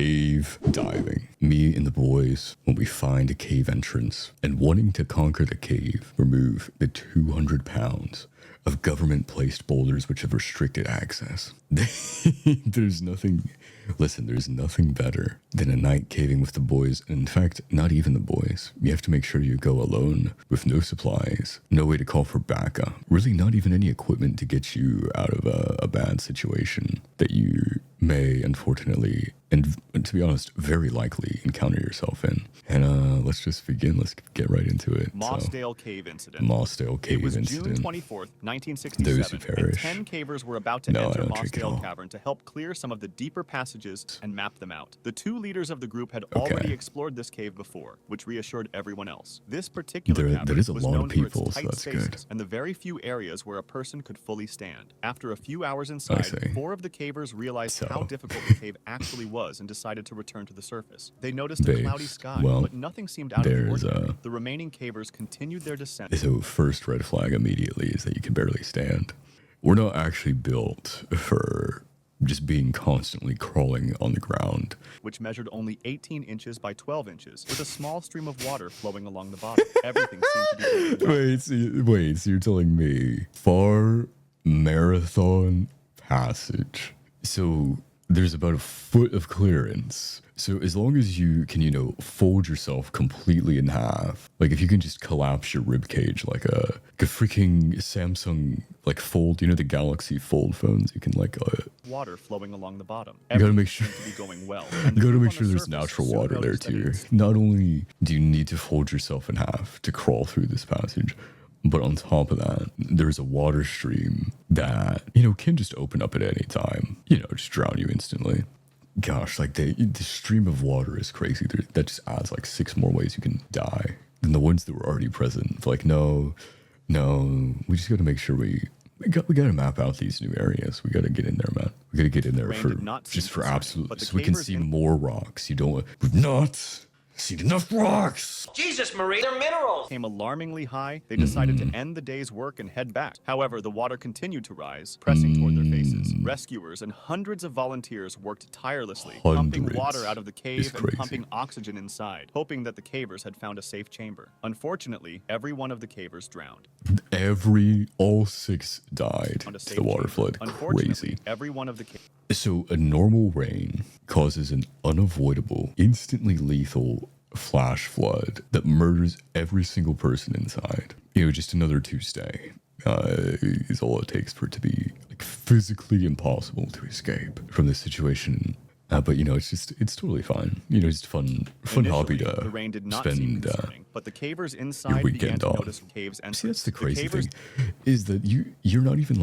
Cave diving. Me and the boys, when we find a cave entrance and wanting to conquer the cave, remove the 200 pounds of government-placed boulders which have restricted access. There's nothing better than a night caving with the boys. In fact, not even the boys. You have to make sure you go alone with no supplies, no way to call for backup, really not even any equipment to get you out of a bad situation that you may unfortunately, and to be honest, very likely encounter yourself in. And let's just begin. Let's get right into it. Mossdale Cave Incident. Mossdale Cave Incident. It was June 24th, 1967, Those who perish. and 10 cavers were about to enter Mossdale Cavern to help clear some of the deeper passages and map them out. The two leaders of the group had already explored this cave before, which reassured everyone else. This particular cavern was known for its tight spaces and the very few areas where a person could fully stand. After a few hours inside, 4 of the cavers realized how difficult the cave actually was and decided to return to the surface. They noticed a cloudy sky, but nothing seemed out of the ordinary. The remaining cavers continued their descent. So first red flag immediately is that you can barely stand. We're not actually built for just being constantly crawling on the ground. Which measured only 18 inches by 12 inches, with a small stream of water flowing along the bottom. Everything seemed to be going well. Wait, so you're telling me far marathon passage. So there's about a foot of clearance. So as long as you can, fold yourself completely in half, like if you can just collapse your rib cage like a freaking Samsung fold, the Galaxy Fold phones, you can water flowing along the bottom. You gotta make sure to be going well. You gotta make sure there's natural water there too. Not only do you need to fold yourself in half to crawl through this passage, but on top of that, there's a water stream that, can just open up at any time, just drown you instantly. Gosh, the stream of water is crazy. That just adds 6 more ways you can die than the ones that were already present. It's no, we just got to make sure we got to map out these new areas. We got to get in there, man. We got to get in there for absolute, so we can see more rocks. We've not seen enough rocks. Jesus, Marie, they're minerals. Came alarmingly high. They decided to end the day's work and head back. However, the water continued to rise, pressing toward their faces. Rescuers and hundreds of volunteers worked tirelessly, pumping water out of the cave and pumping oxygen inside, hoping that the cavers had found a safe chamber. Unfortunately, every one of the cavers drowned. All 6 died to the water flood. Crazy. Every one of the So a normal rain causes an unavoidable, instantly lethal flash flood that murders every single person inside. Just another Tuesday is all it takes for it to be physically impossible to escape from this situation. But it's totally fine. It's fun hobby to the rain did not spend but the cavers inside began to notice caves entrance. See, that's the crazy thing, is that you're not even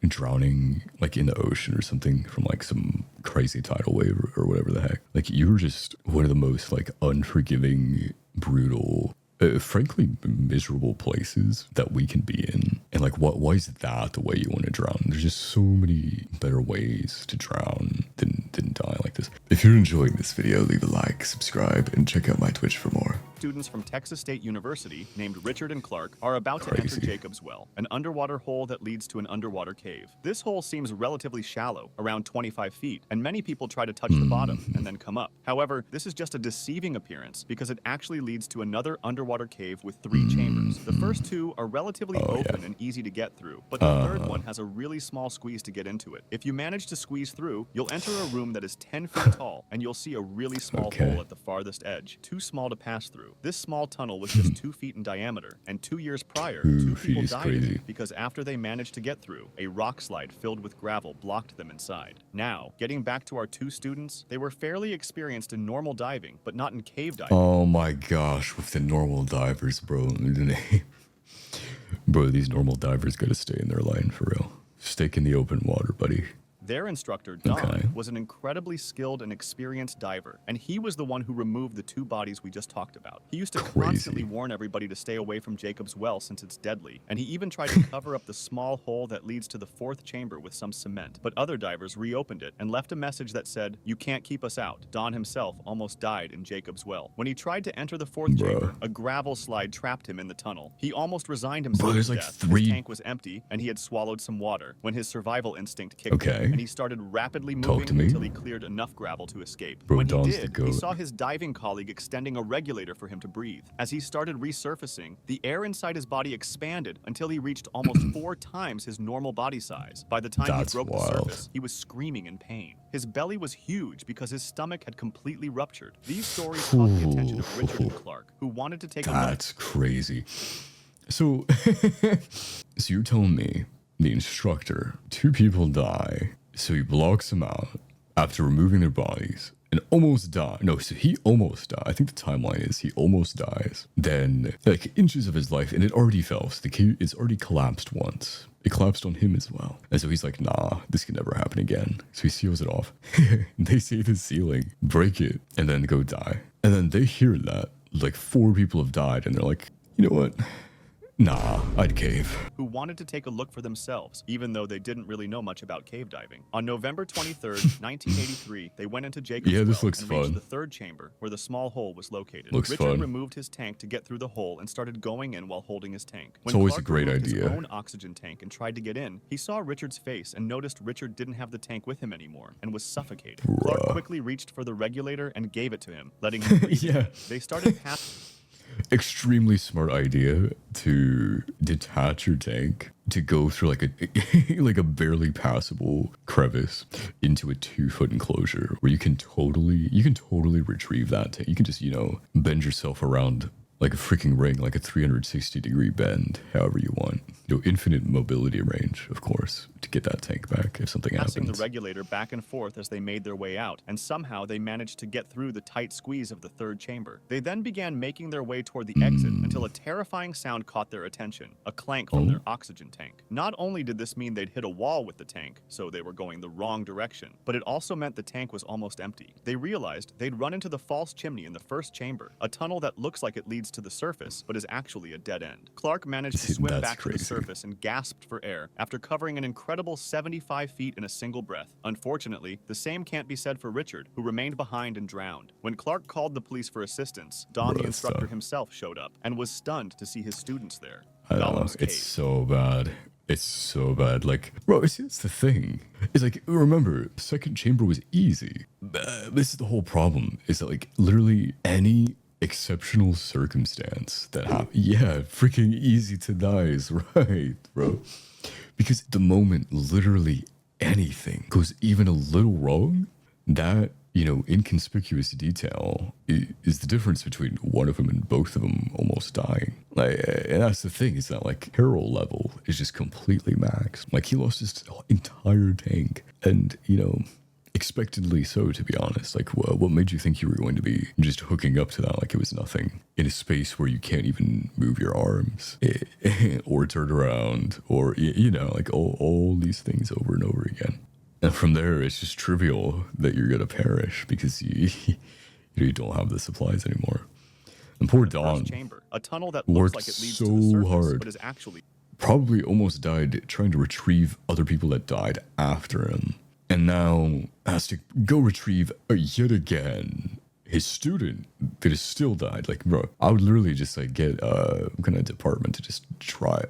drowning in the ocean or something from some crazy tidal wave or whatever the heck. You're just one of the most unforgiving, brutal, frankly miserable places that we can be in. And why is that the way you want to drown? There's just so many better ways to drown than die like this. If you're enjoying this video, leave a like, subscribe, and check out my Twitch for more. Students from Texas State University named Richard and Clark are about to enter Jacob's Well, an underwater hole that leads to an underwater cave. This hole seems relatively shallow, around 25 feet, and many people try to touch the bottom and then come up. However, this is just a deceiving appearance because it actually leads to another underwater cave with 3 chambers. The first 2 are relatively open and easy to get through, but the third one has a really small squeeze to get into it. If you manage to squeeze through, you'll enter a room that is 10 feet tall, and you'll see a really small hole at the farthest edge, too small to pass through. This small tunnel was just 2 feet in diameter, and 2 years prior, 2 people died in it because after they managed to get through, a rock slide filled with gravel blocked them inside. Now, getting back to our 2 students, they were fairly experienced in normal diving, but not in cave diving. Oh my gosh, with the normal divers, bro. Bro, these normal divers gotta stay in their lane for real. Stick in the open water, buddy. Their instructor, Don, was an incredibly skilled and experienced diver, and he was the one who removed the 2 bodies we just talked about. He used to constantly warn everybody to stay away from Jacob's Well since it's deadly, and he even tried to cover up the small hole that leads to the 4th chamber with some cement. But other divers reopened it and left a message that said, "You can't keep us out." Don himself almost died in Jacob's Well. When he tried to enter the 4th chamber, a gravel slide trapped him in the tunnel. He almost resigned himself to death. His tank was empty, and he had swallowed some water when his survival instinct kicked in, and he started rapidly Talk to moving me. until he cleared enough gravel to escape. Bro, When he Don's the did, goat. he saw his diving colleague extending a regulator for him to breathe. As he started resurfacing, the air inside his body expanded until he reached almost 4 times his normal body size. By the time That's he broke wild. the surface, he was screaming in pain. His belly was huge because his stomach had completely ruptured. These stories caught the attention of Richard and Clark, who wanted to take a look. That's crazy. So, so you're telling me the instructor, 2 people die, so he blocks them out after removing their bodies and almost die. No, so he almost died. I think the timeline is he almost dies. Then, like, inches of his life, and it already fell. So the cave, it's already collapsed once. It collapsed on him as well. And so he's like, nah, this can never happen again. So he seals it off. They say the ceiling, break it, and then go die. And then they hear that, like, 4 people have died, and they're like, you know what? Nah, I'd cave. Who wanted to take a look for themselves, even though they didn't really know much about cave diving. On November 23rd, 1983, they went into Jacob's Yeah, this well looks and reached fun. the 3rd chamber, where the small hole was located. Looks Richard fun. removed his tank to get through the hole and started going in while holding his tank. When It's always a Clark great removed idea. his own oxygen tank and tried to get in, he saw Richard's face and noticed Richard didn't have the tank with him anymore and was suffocating. Clark Bruh. quickly reached for the regulator and gave it to him, letting him breathe. Yeah. They started passing. Extremely smart idea to detach your tank to go through like a like a barely passable crevice into a 2-foot enclosure where you can totally retrieve that tank. You can just, bend yourself around like a freaking ring, like a 360-degree bend, however you want. Infinite mobility range, of course, to get that tank back if something Passing happens. the regulator back and forth as they made their way out, and somehow they managed to get through the tight squeeze of the 3rd chamber. They then began making their way toward the exit until a terrifying sound caught their attention, a clank from their oxygen tank. Not only did this mean they'd hit a wall with the tank, so they were going the wrong direction, but it also meant the tank was almost empty. They realized they'd run into the false chimney in the 1st chamber, a tunnel that looks like it leads to the surface, but is actually a dead end. Clark managed to swim That's back to the crazy. surface and gasped for air after covering an incredible 75 feet in a single breath. Unfortunately, the same can't be said for Richard, who remained behind and drowned. When Clark called the police for assistance, Don, the Bruh, instructor stuff. himself, showed up and was stunned to see his students there. I don't know. Gollum's It's cave. so bad. It's so bad. Like, bro, it's the thing. It's like, remember, 2nd chamber was easy. This is the whole problem. Is that, like, literally any exceptional circumstance that happens. Yeah, freaking easy to die is right, bro. Because the moment literally anything goes even a little wrong, that, inconspicuous detail is the difference between one of them and both of them almost dying. Like, and that's the thing, is that, like, peril level is just completely maxed. Like, he lost his entire tank, and, expectedly so, to be honest. Like, what made you think you were going to be just hooking up to that like it was nothing in a space where you can't even move your arms or turn around, or, like all these things over and over again. And from there, it's just trivial that you're going to perish because you don't have the supplies anymore. And poor Don 1st chamber, a tunnel that looks worked like it leads so to the surface, hard. but is actually Probably almost died trying to retrieve other people that died after him. And now has to go retrieve yet again his student that has still died. Like, bro, I would literally just like get some kind of department to just try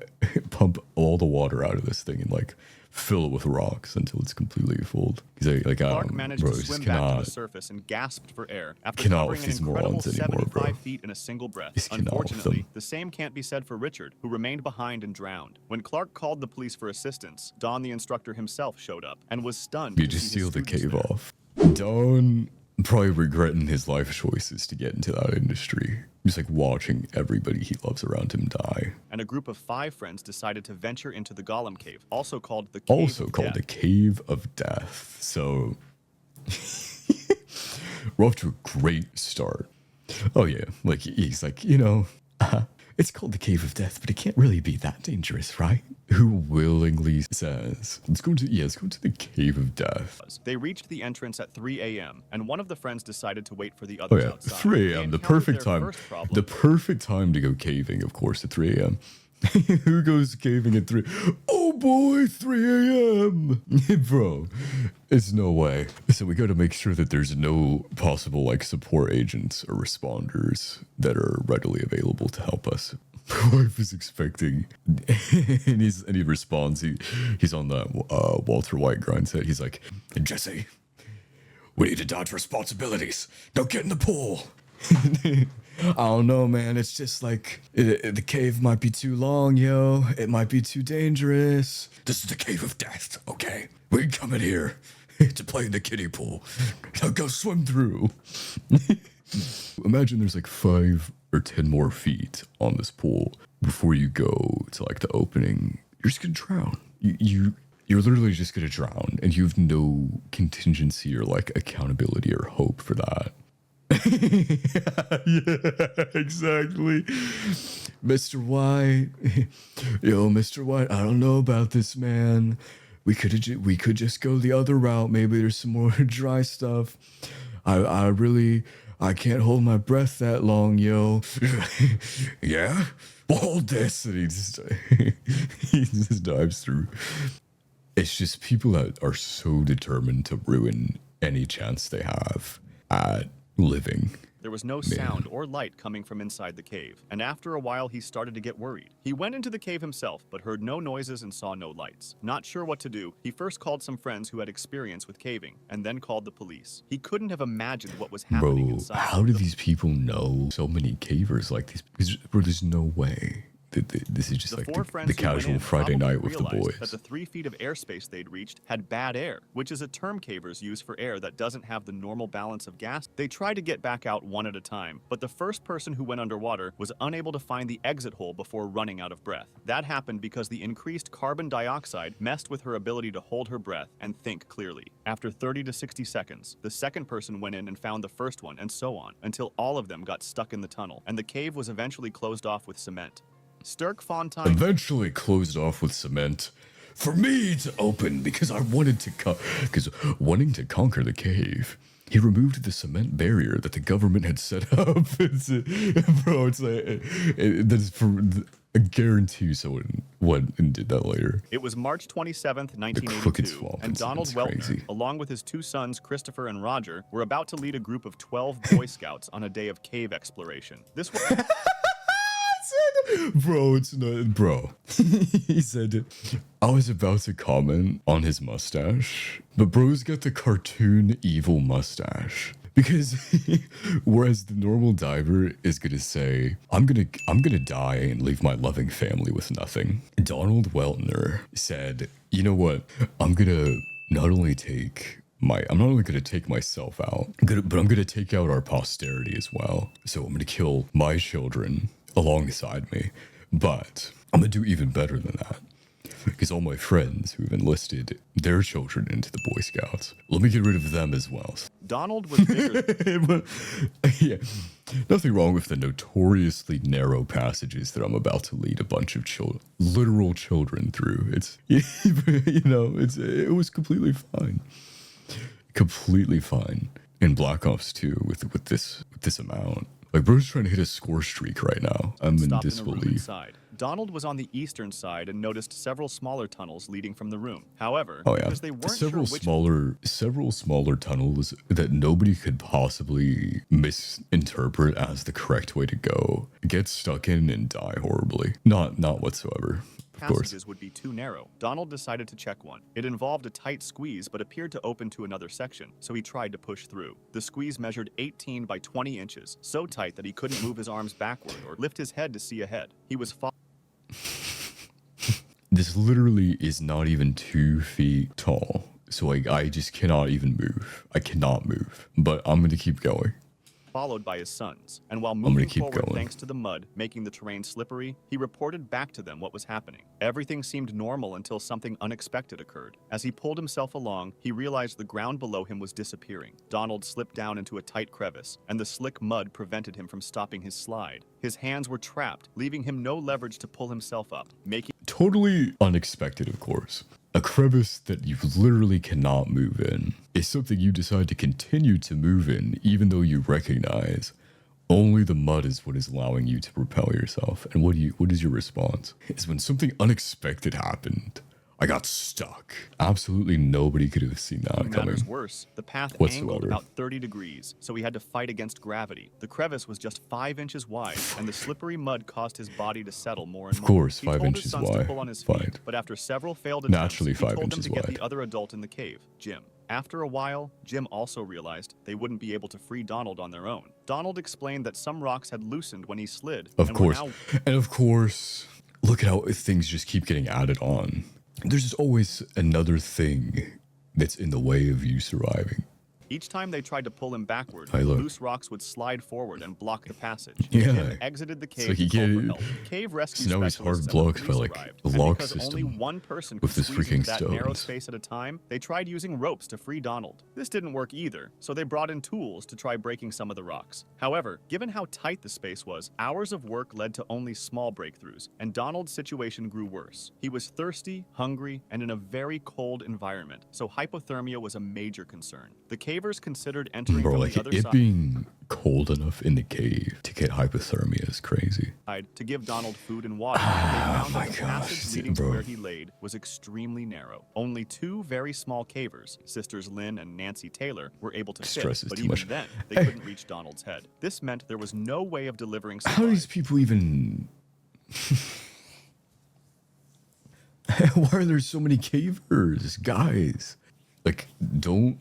pump all the water out of this thing and like fill it with rocks until it's completely full. Because Clark managed bro, to I just swim back to cannot. the surface and gasped for air after Cannot covering with an these incredible morons anymore, 75 bro. feet in a single breath. Just cannot with Unfortunately, them. the same can't be said for Richard, who remained behind and drowned. When Clark called the police for assistance, Don, the instructor himself, showed up and was stunned You to just see his seal the students cave there. off. Don probably regretting his life choices to get into that industry. Just like watching everybody he loves around him die. And a group of 5 friends decided to venture into the Golem Cave, also called the Cave Also of called Death. the Cave of Death. So we're off to a great start. Oh yeah, like he's like, it's called the Cave of Death, but it can't really be that dangerous, right? Who willingly says, let's go to the Cave of Death. They reached the entrance at 3 a.m., and one of the friends decided to wait for the Oh others yeah, outside. 3 They a.m. The encountered perfect their time. first problem. The perfect time to go caving, of course, at 3 a.m. Who goes caving at 3? Oh boy, 3 a.m. Bro, it's no way. So we got to make sure that there's no possible like support agents or responders that are readily available to help us. wife is expecting, and he responds. He's on that Walter White grind set. He's like, Jesse, we need to dodge responsibilities. Don't get in the pool. I don't know, man. It's just like the cave might be too long, yo. It might be too dangerous. This is the cave of death. Okay, we come in here to play in the kiddie pool. Now go swim through. Imagine there's like 5 or 10 more feet on this pool before you go to like the opening. You're just gonna drown. You're literally just gonna drown, and you have no contingency or like accountability or hope for that. Yeah, exactly. Mr. White, yo, Mr. White, I don't know about this, man. We could just go the other route. Maybe there's some more dry stuff. I can't hold my breath that long, yo. Yeah? Hold this. And he just dives through. It's just people that are so determined to ruin any chance they have at living. There was no sound or light coming from inside the cave, and after a while he started to get worried. He went into the cave himself, but heard no noises and saw no lights. Not sure what to do, he first called some friends who had experience with caving, and then called the police. He couldn't have imagined what was happening inside. How do these people know so many cavers like these? Because there's no way. This is just like the casual Friday night with the boys. That the 3 feet of airspace they'd reached had bad air, which is a term cavers use for air that doesn't have the normal balance of gas. They tried to get back out one at a time, but the first person who went underwater was unable to find the exit hole before running out of breath. That happened because the increased carbon dioxide messed with her ability to hold her breath and think clearly. After 30 to 60 seconds, the second person went in and found the first one, and so on, until all of them got stuck in the tunnel, and the cave was eventually closed off with cement. Sturkfontein eventually closed off with cement for me to open because I wanted to wanting to conquer the cave. He removed the cement barrier that the government had set up. Bro, it's like that's for I guarantee someone went and did that later. It was March 27th, 1982, and Donald Weltner, along with his 2 sons, Christopher and Roger, were about to lead a group of 12 Boy Scouts on a day of cave exploration. This was... Bro, it's not, bro. He said, I was about to comment on his mustache, but bro's got the cartoon evil mustache. Because whereas the normal diver is gonna say, I'm gonna die and leave my loving family with nothing, Donald Weltner said, you know what? I'm not only gonna take myself out, but I'm gonna take out our posterity as well. So I'm gonna kill my children alongside me, but I'm gonna do even better than that, because all my friends who've enlisted their children into the Boy Scouts, let me get rid of them as well. Donald was bigger. Yeah, nothing wrong with the notoriously narrow passages that I'm about to lead a bunch of literal children through. It's it was completely fine, in Black Ops 2 with this amount. Like, bro's trying to hit a score streak right now. I'm in disbelief. Donald was on the eastern side and noticed several smaller tunnels leading from the room. However, because they weren't several smaller tunnels that nobody could possibly misinterpret as the correct way to go, get stuck in and die horribly. Not whatsoever. Passages would be too narrow. Donald decided to check one. It involved a tight squeeze but appeared to open to another section, so he tried to push through. The squeeze measured 18 by 20 inches, so tight that he couldn't move his arms backward or lift his head to see ahead. He was This literally is not even 2 feet tall, so I just cannot even move. I cannot move, but I'm gonna keep going. Followed by his sons, and while moving forward thanks to the mud making the terrain slippery, he reported back to them what was happening. Everything seemed normal until something unexpected occurred. As he pulled himself along, he realized the ground below him was disappearing. Donald slipped down into a tight crevice, and the slick mud prevented him from stopping his slide. His hands were trapped, leaving him no leverage to pull himself up, making... Totally unexpected, of course. A crevice that you literally cannot move in is something you decide to continue to move in, even though you recognize only the mud is what is allowing you to propel yourself. And what is your response? Is when something unexpected happened, I got stuck. Absolutely nobody could have seen that Making coming. matters worse, the path angled about 30 degrees, so he had to fight against gravity. The crevice was just 5 inches wide, and the slippery mud caused his body to settle more and more. Of course, he 5 told inches his sons wide. to pull on his feet, Fine. but after several failed attempts, Naturally he 5 told them inches to get wide. the other adult in the cave, Jim. After a while, Jim also realized they wouldn't be able to free Donald on their own. Donald explained that some rocks had loosened when he slid. Of and course. were now And of course, look at how things just keep getting added on. There's just always another thing that's in the way of you surviving. Each time they tried to pull him backward, Hey, look. loose rocks would slide forward and block the passage. Yeah. Jim exited the cave like you to call get for it. help. Cave rescue So now he's specialists hard and the blocked by, police like, arrived. the And lock because system only one person with could this squeeze freaking into that narrow stones. space at a time, they tried using ropes to free Donald. This didn't work either, so they brought in tools to try breaking some of the rocks. However, given how tight the space was, hours of work led to only small breakthroughs, and Donald's situation grew worse. He was thirsty, hungry, and in a very cold environment, so hypothermia was a major concern. The cavers considered entering Bro, from like the other it side being cold enough in the cave to get hypothermia is crazy. to give Donald food and water. They found my that the gosh, passage leading to bro. where he laid was extremely narrow. Only 2 very small cavers, sisters Lynn and Nancy Taylor, were able to fit, Stresses but too even much. then, they Hey. couldn't reach Donald's head. This meant there was no way of delivering How do these supplies. people even... Why are there so many cavers, guys? Like, don't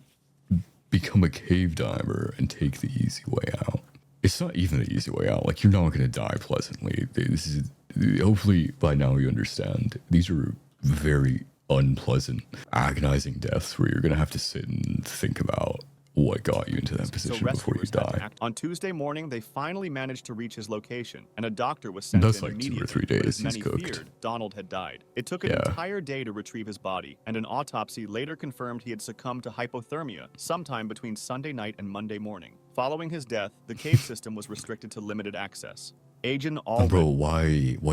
become a cave diver and take the easy way out. It's not even the easy way out. Like, you're not going to die pleasantly. This is, hopefully by now you understand. These are very unpleasant, agonizing deaths where you're going to have to sit and think about what got you into that So position before you rescuers had to die. act. On Tuesday morning, they finally managed to reach his location, and a doctor was sent That's in like 2 or immediately. 3 but days as he's many cooked. feared, Donald had died. It took an Yeah. entire day to retrieve his body, and an autopsy later confirmed he had succumbed to hypothermia sometime between Sunday night and Monday morning. Following his death, the cave system was restricted to limited access. Agent Allred. Bro, why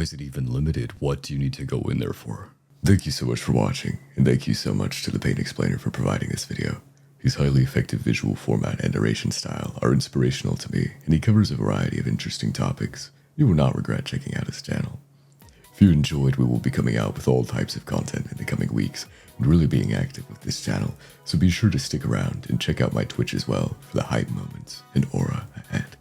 is it even limited? What do you need to go in there for? Thank you so much for watching, and thank you so much to the Pain Explainer for providing this video. His highly effective visual format and narration style are inspirational to me, and he covers a variety of interesting topics. You will not regret checking out his channel. If you enjoyed, we will be coming out with all types of content in the coming weeks, and really being active with this channel, so be sure to stick around and check out my Twitch as well for the hype moments and aura ahead.